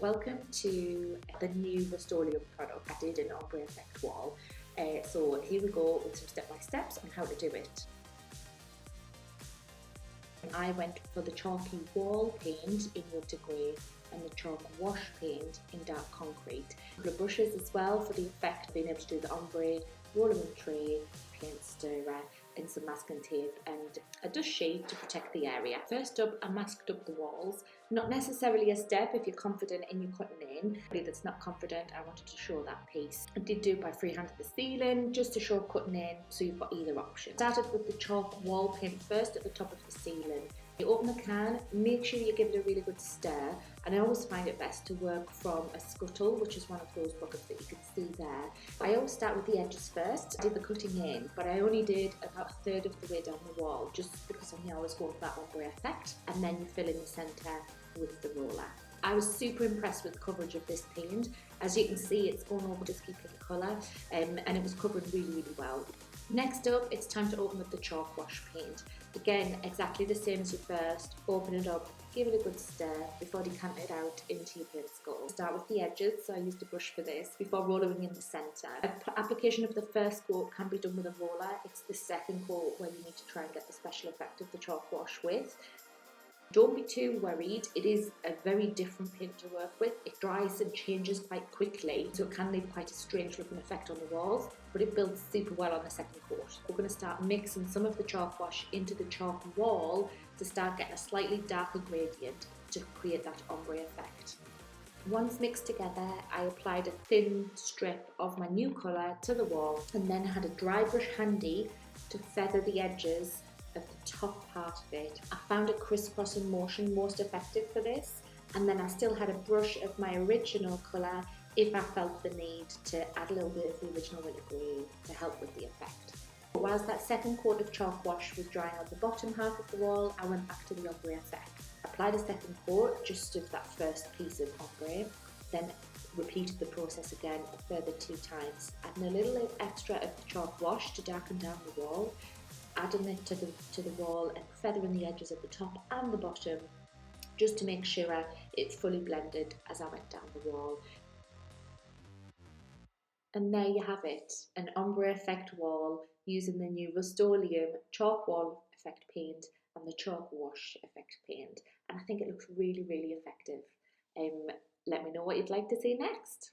welcome to the new Rust-Oleum product I did in Ombre effect wall. So here we go with some step-by-steps on how to do it. I went for the chalky wall paint in winter grey and the chalk wash paint in dark concrete. A couple of brushes as well for the effect of being able to do the ombre, roll them in tray, paint stirrer and some masking tape and a dust sheet to protect the area. First up, I masked up the walls. Not necessarily a step if you're confident in your cutting in. If that's not confident, I wanted to show that piece. I did do it by freehand at the ceiling just to show cutting in, so you've got either option. Started with the chalk wall paint first at the top of the ceiling. You open the can, make sure you give it a really good stir, and I always find it best to work from a scuttle, which is one of those buckets that you can see there. I always start with the edges first. I did the cutting in, but I only did about a third of the way down the wall, just because I always go for that ombre effect, and then you fill in the centre with the roller. I was super impressed with the coverage of this paint. As you can see, it's gone over just keeping the colour, and it was covering really well. Next up, it's time to open up the chalk wash paint. Again, exactly the same as your first. Open it up, give it a good stir before decanting it out into your paint skull. Start with the edges, so I used a brush for this, before rolling in the centre. Application of the first coat can be done with a roller. It's the second coat where you need to try and get the special effect of the chalk wash with. Don't be too worried, it is a very different paint to work with. It dries and changes quite quickly, so it can leave quite a strange looking effect on the walls, but it builds super well on the second coat. We're going to start mixing some of the chalk wash into the chalk wall to start getting a slightly darker gradient to create that ombre effect. Once mixed together, I applied a thin strip of my new colour to the wall and then had a dry brush handy to feather the edges of the top part of it. I found a crisscrossing motion most effective for this, and then I still had a brush of my original colour if I felt the need to add a little bit of the original winter grey to help with the effect. But whilst that second coat of chalk wash was drying on the bottom half of the wall, I went back to the ombre effect. Applied a second coat just of that first piece of ombre, then repeated the process again a further 2 times, adding a little extra of the chalk wash to darken down the wall, adding it to the wall and feathering the edges at the top and the bottom just to make sure it's fully blended as I went down the wall. And there you have it, an ombre effect wall using the new Rust-Oleum Chalk Wall effect paint and the chalk wash effect paint, and I think it looks really effective. Let me know what you'd like to see next.